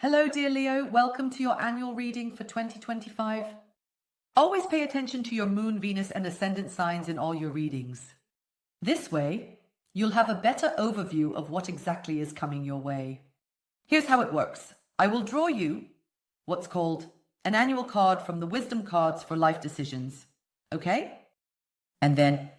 Hello, dear Leo. Welcome to your annual reading for 2025. Always pay attention to your moon, Venus, and ascendant signs in all your readings. This way, you'll have a better overview of what exactly is coming your way. Here's how it works. I will draw you what's called an annual card from the wisdom cards for life decisions. Okay? And then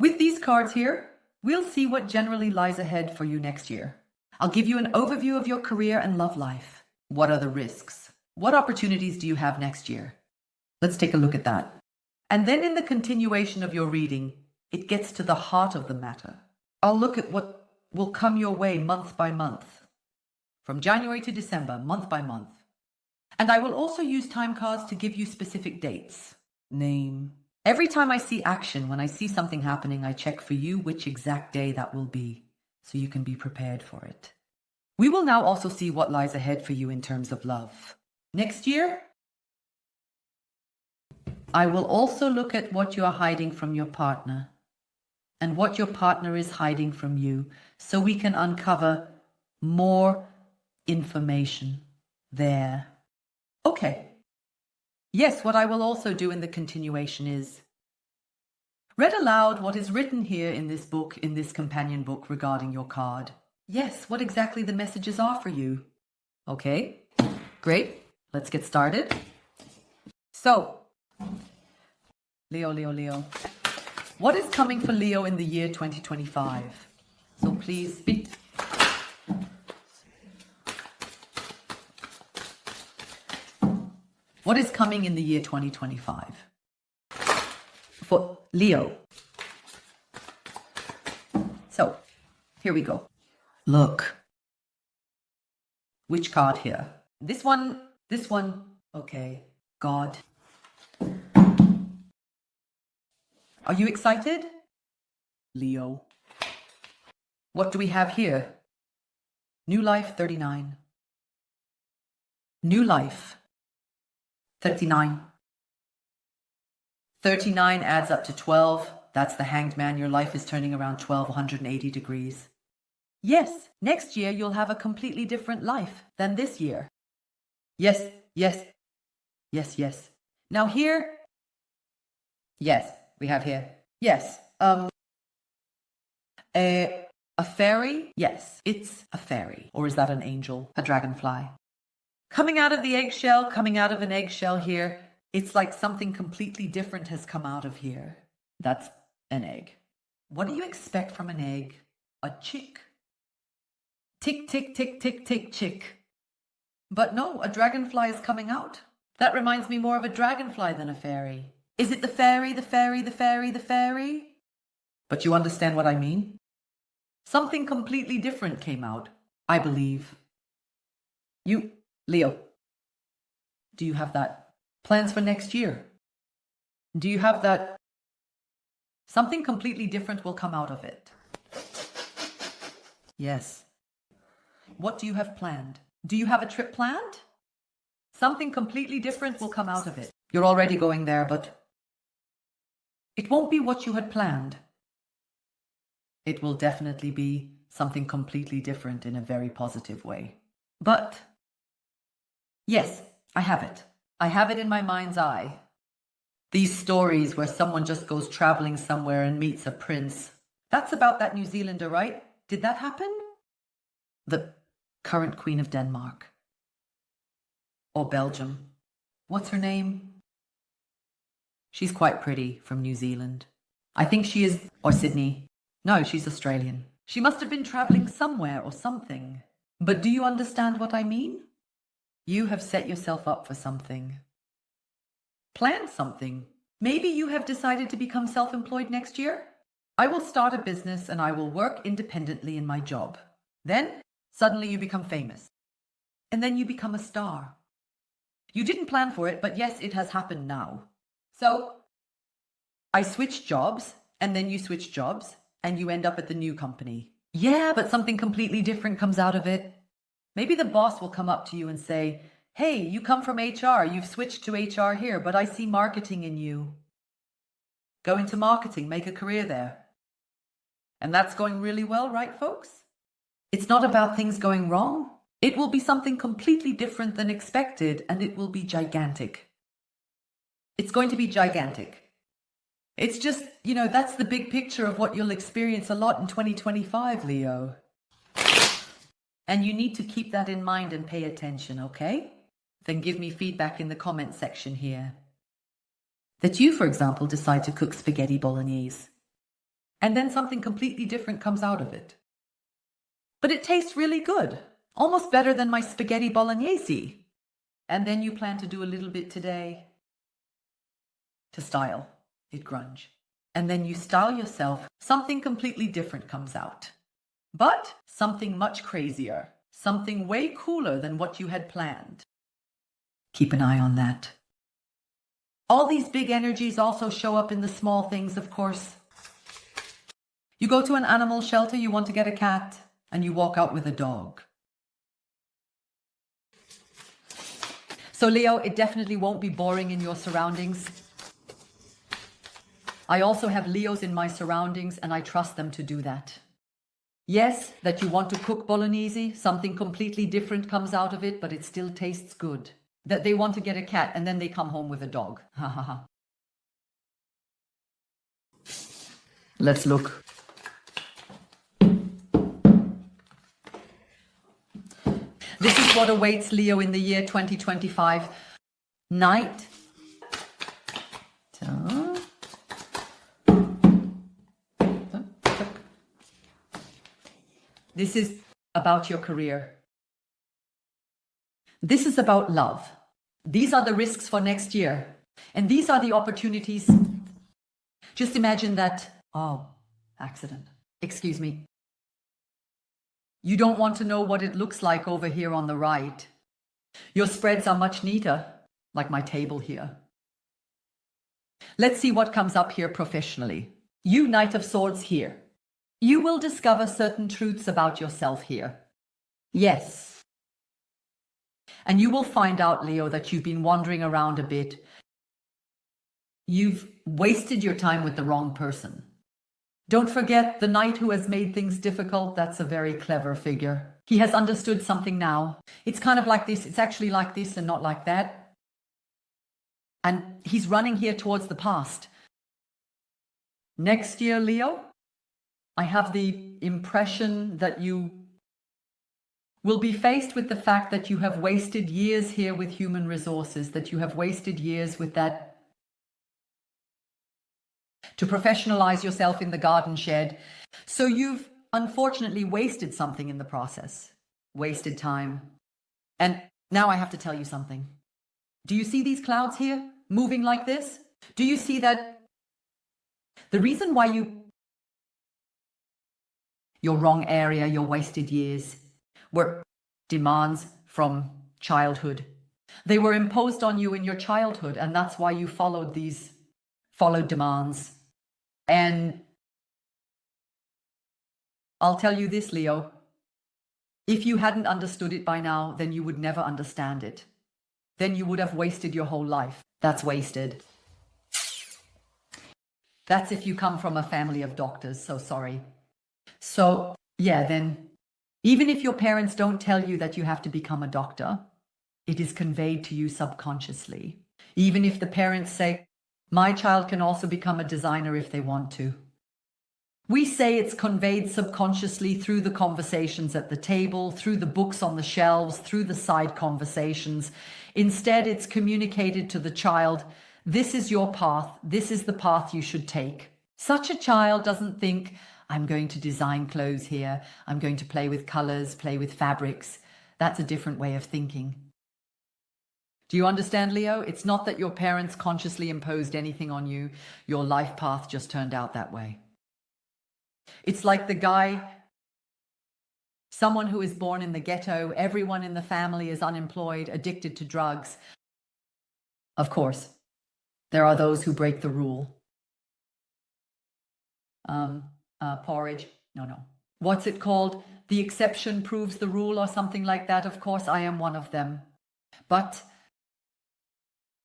with these cards here, we'll see what generally lies ahead for you next year. I'll give you an overview of your career and love life. What are the risks? What opportunities do you have next year? Let's take a look at that. And then in the continuation of your reading, it gets to the heart of the matter. I'll look at what will come your way month by month, from January to December, month by month. And I will also use time cards to give you specific dates. Name. Every time I see action, when I see something happening, I check for you which exact day that will be, so you can be prepared for it. We will now also see what lies ahead for you in terms of love. Next year, I will also look at what you are hiding from your partner and what your partner is hiding from you, so we can uncover more information there. Okay. Yes, what I will also do in the continuation is read aloud what is written here in this book, in this companion book regarding your card. Yes, what exactly the messages are for you. Okay, great. Let's get started. So, Leo. What is coming for Leo in the year 2025? So please speak. What is coming in the year 2025? For Leo. So, here we go. Look. Which card here? This one. Okay. God. Are you excited? Leo. What do we have here? New life, 39. New life, 39. 39 adds up to 12. That's the Hanged Man. Your life is turning around 180 degrees. Yes, next year you'll have a completely different life than this year. Yes. Now here, yes, we have here. Yes, a fairy? Yes, it's a fairy. Or is that an angel? A dragonfly? Coming out of the eggshell, coming out of an eggshell here. It's like something completely different has come out of here. That's an egg. What do you expect from an egg? A chick. Tick, tick, tick, tick, tick, chick. But no, a dragonfly is coming out. That reminds me more of a dragonfly than a fairy. Is it the fairy? But you understand what I mean? Something completely different came out, I believe. You, Leo, do you have that? Plans for next year? Do you have that? Something completely different will come out of it. Yes. What do you have planned? Do you have a trip planned? Something completely different will come out of it. You're already going there, but it won't be what you had planned. It will definitely be something completely different in a very positive way. But yes, I have it. I have it in my mind's eye. These stories where someone just goes traveling somewhere and meets a prince. That's about that New Zealander, right? Did that happen? The current Queen of Denmark. Or Belgium. What's her name? She's quite pretty, from New Zealand. I think she is, or Sydney. No, she's Australian. She must have been traveling somewhere or something. But do you understand what I mean? You have set yourself up for something. Plan something. Maybe you have decided to become self-employed next year. I will start a business and I will work independently in my job. Then, suddenly you become famous. And then you become a star. You didn't plan for it, but yes, it has happened now. So, I switched jobs, and then you switch jobs, and you end up at the new company. Yeah, but something completely different comes out of it. Maybe the boss will come up to you and say, hey, you come from HR, you've switched to HR here, but I see marketing in you. Go into marketing, make a career there. And that's going really well, right, folks? It's not about things going wrong. It will be something completely different than expected, and it will be gigantic. It's going to be gigantic. It's just, that's the big picture of what you'll experience a lot in 2025, Leo. And you need to keep that in mind and pay attention, okay? Then give me feedback in the comment section here. That you, for example, decide to cook spaghetti bolognese. And then something completely different comes out of it. But it tastes really good. Almost better than my spaghetti bolognese. And then you plan to do a little bit today to style it grunge. And then you style yourself. Something completely different comes out. But something much crazier. Something way cooler than what you had planned. Keep an eye on that. All these big energies also show up in the small things, of course. You go to an animal shelter, you want to get a cat, and you walk out with a dog. So Leo, it definitely won't be boring in your surroundings. I also have Leos in my surroundings, and I trust them to do that. Yes, that you want to cook bolognese, something completely different comes out of it, but it still tastes good. That they want to get a cat, and then they come home with a dog. Ha ha ha. Let's look. This is what awaits Leo in the year 2025. Night. This is about your career. This is about love. These are the risks for next year. And these are the opportunities. Just imagine that, accident. Excuse me. You don't want to know what it looks like over here on the right. Your spreads are much neater, like my table here. Let's see what comes up here professionally. You, Knight of Swords here. You will discover certain truths about yourself here. Yes. And you will find out, Leo, that you've been wandering around a bit. You've wasted your time with the wrong person. Don't forget the knight who has made things difficult. That's a very clever figure. He has understood something now. It's kind of like this. It's actually like this and not like that. And he's running here towards the past. Next year, Leo, I have the impression that you will be faced with the fact that you have wasted years here with human resources, that you have wasted years with that to professionalize yourself in the garden shed. So you've unfortunately wasted something in the process, wasted time. And now I have to tell you something. Do you see these clouds here moving like this? Do you see that the reason why your wrong area, your wasted years, were demands from childhood. They were imposed on you in your childhood, and that's why you followed demands. And I'll tell you this, Leo, if you hadn't understood it by now, then you would never understand it. Then you would have wasted your whole life. That's wasted. That's if you come from a family of doctors, so sorry. So, yeah, then even if your parents don't tell you that you have to become a doctor, it is conveyed to you subconsciously. Even if the parents say, my child can also become a designer if they want to. We say it's conveyed subconsciously through the conversations at the table, through the books on the shelves, through the side conversations. Instead, it's communicated to the child, this is your path, this is the path you should take. Such a child doesn't think, I'm going to design clothes here, I'm going to play with colors, play with fabrics. That's a different way of thinking. Do you understand, Leo? It's not that your parents consciously imposed anything on you. Your life path just turned out that way. It's like the guy, someone who is born in the ghetto, everyone in the family is unemployed, addicted to drugs. Of course, there are those who break the rule. Porridge. No. What's it called? The exception proves the rule or something like that. Of course, I am one of them. But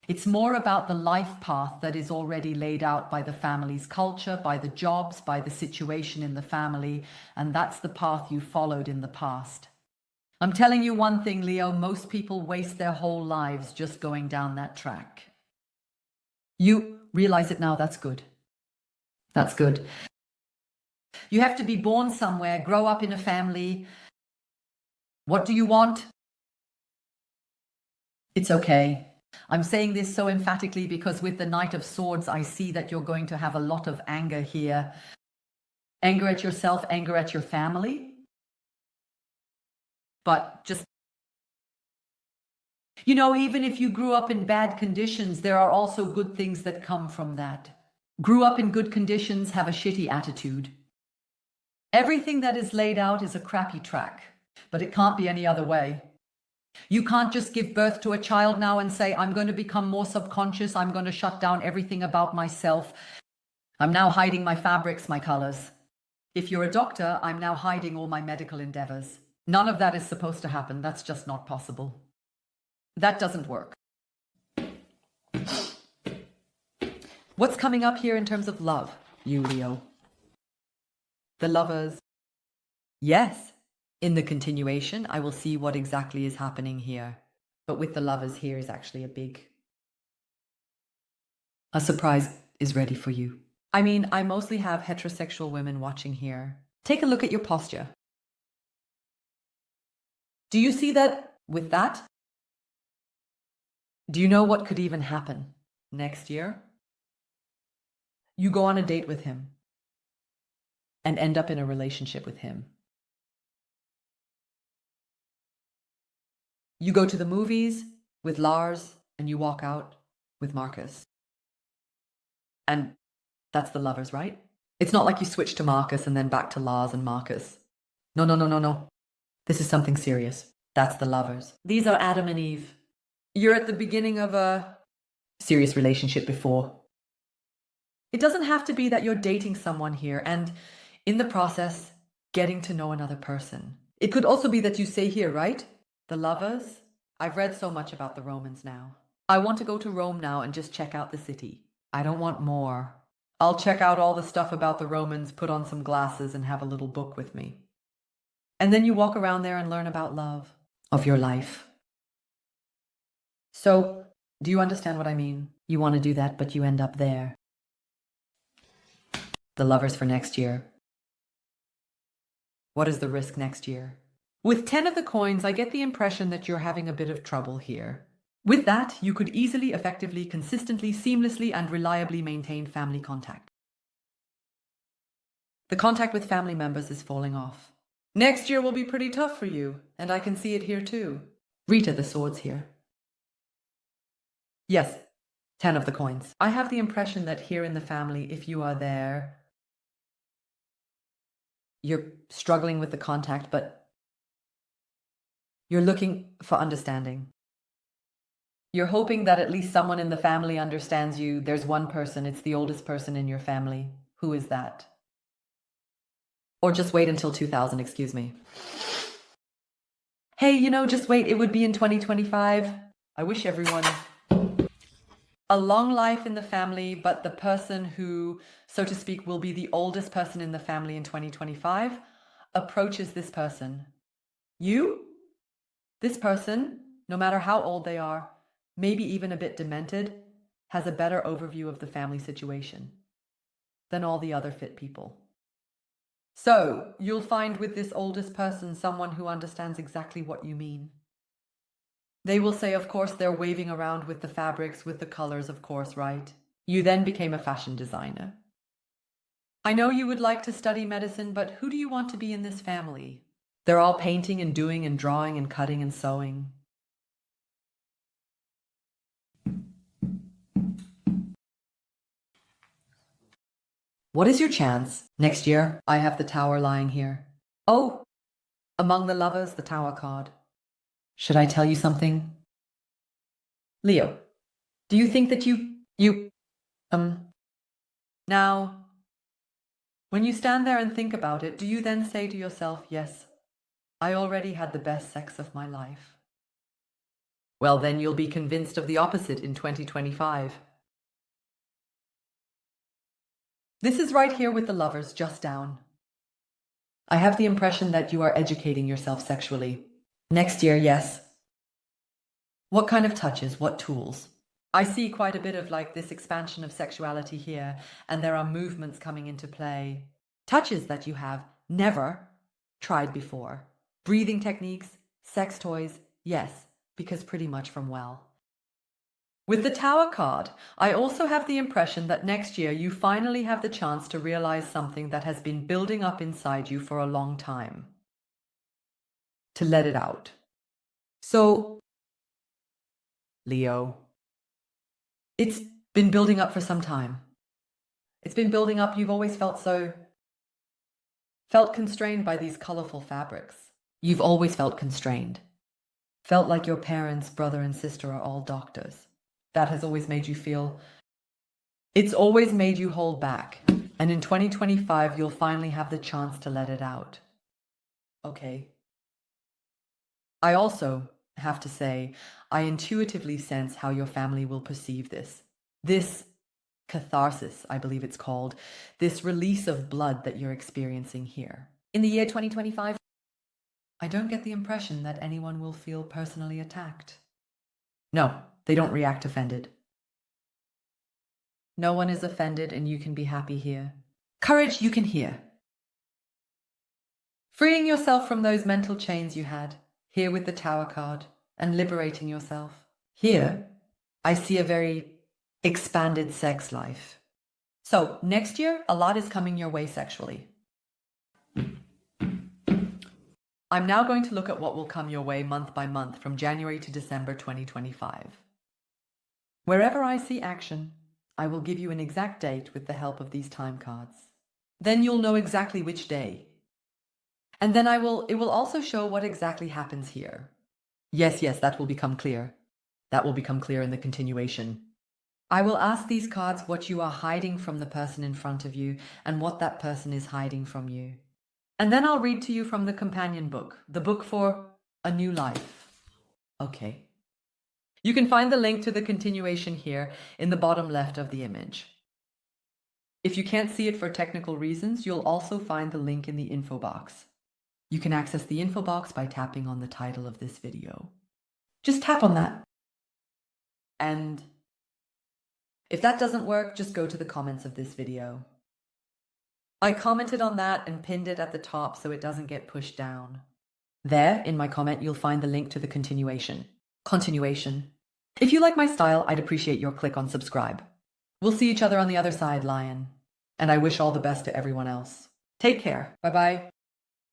it's more about the life path that is already laid out by the family's culture, by the jobs, by the situation in the family, and that's the path you followed in the past. I'm telling you one thing, Leo, most people waste their whole lives just going down that track. You realize it now, that's good. That's good. You have to be born somewhere, grow up in a family. What do you want? It's okay. I'm saying this so emphatically because with the Knight of Swords, I see that you're going to have a lot of anger here. Anger at yourself, anger at your family. But just, you know, even if you grew up in bad conditions, there are also good things that come from that. Grew up in good conditions, have a shitty attitude. Everything that is laid out is a crappy track, but it can't be any other way. You can't just give birth to a child now and say, I'm going to become more subconscious. I'm going to shut down everything about myself. I'm now hiding my fabrics, my colors. If you're a doctor, I'm now hiding all my medical endeavors. None of that is supposed to happen. That's just not possible. That doesn't work. What's coming up here in terms of love, you Leo? The Lovers. Yes. In the continuation, I will see what exactly is happening here. But with the Lovers, here is actually a surprise is ready for you. I mean, I mostly have heterosexual women watching here. Take a look at your posture. Do you see that with that? Do you know what could even happen next year? You go on a date with him and end up in a relationship with him. You go to the movies with Lars and you walk out with Marcus. And that's the Lovers, right? It's not like you switch to Marcus and then back to Lars and Marcus. No. This is something serious. That's the Lovers. These are Adam and Eve. You're at the beginning of a serious relationship before. It doesn't have to be that you're dating someone here and in the process getting to know another person. It could also be that you say here, right? The Lovers. I've read so much about the Romans now. I want to go to Rome now and just check out the city. I don't want more. I'll check out all the stuff about the Romans, put on some glasses and have a little book with me. And then you walk around there and learn about love of your life. So, do you understand what I mean? You want to do that, but you end up there. The Lovers for next year. What is the risk next year? With 10 of the coins, I get the impression that you're having a bit of trouble here. With that, you could easily, effectively, consistently, seamlessly, and reliably maintain family contact. The contact with family members is falling off. Next year will be pretty tough for you, and I can see it here too. Rita the Swords here. Yes, 10 of the coins. I have the impression that here in the family, if you are there, you're struggling with the contact, but you're looking for understanding. You're hoping that at least someone in the family understands you. There's one person, it's the oldest person in your family. Who is that? Or just wait until 2000, excuse me. Hey, just wait, it would be in 2025. I wish everyone a long life in the family, but the person who, so to speak, will be the oldest person in the family in 2025 approaches this person. You? This person, no matter how old they are, maybe even a bit demented, has a better overview of the family situation than all the other fit people. So, you'll find with this oldest person someone who understands exactly what you mean. They will say, of course, they're waving around with the fabrics, with the colors, of course, right? You then became a fashion designer. I know you would like to study medicine, but who do you want to be in this family? They're all painting and doing and drawing and cutting and sewing. What is your chance? Next year, I have the Tower lying here. Oh, among the Lovers, the Tower card. Should I tell you something? Leo, do you think that now, when you stand there and think about it, do you then say to yourself, yes, I already had the best sex of my life? Well, then you'll be convinced of the opposite in 2025. This is right here with the Lovers, just down. I have the impression that you are educating yourself sexually. Next year, yes. What kind of touches? What tools? I see quite a bit of like this expansion of sexuality here, and there are movements coming into play. Touches that you have never tried before. Breathing techniques, sex toys, yes, because pretty much from well. With the Tower card, I also have the impression that next year you finally have the chance to realize something that has been building up inside you for a long time. To let it out. So, Leo, it's been building up for some time. It's been building up. You've always felt constrained by these colorful fabrics. You've always felt constrained. Felt like your parents, brother and sister are all doctors. That has always made you feel, it's always made you hold back. And in 2025, you'll finally have the chance to let it out. Okay. I also have to say, I intuitively sense how your family will perceive this. This catharsis, I believe it's called, this release of blood that you're experiencing here. In the year 2025, I don't get the impression that anyone will feel personally attacked. No, they don't react offended. No one is offended and you can be happy here. Courage you can hear. Freeing yourself from those mental chains you had, here with the Tower card, and liberating yourself. Here, I see a very expanded sex life. So, next year, a lot is coming your way sexually. I'm now going to look at what will come your way month by month from January to December 2025. Wherever I see action, I will give you an exact date with the help of these time cards. Then you'll know exactly which day. And then it will also show what exactly happens here. Yes, that will become clear. That will become clear in the continuation. I will ask these cards what you are hiding from the person in front of you and what that person is hiding from you. And then I'll read to you from the companion book, the book for a new life. Okay. You can find the link to the continuation here in the bottom left of the image. If you can't see it for technical reasons, you'll also find the link in the info box. You can access the info box by tapping on the title of this video. Just tap on that. And if that doesn't work, just go to the comments of this video. I commented on that and pinned it at the top so it doesn't get pushed down. There, in my comment, you'll find the link to the continuation. If you like my style, I'd appreciate your click on subscribe. We'll see each other on the other side, Lion. And I wish all the best to everyone else. Take care. Bye-bye.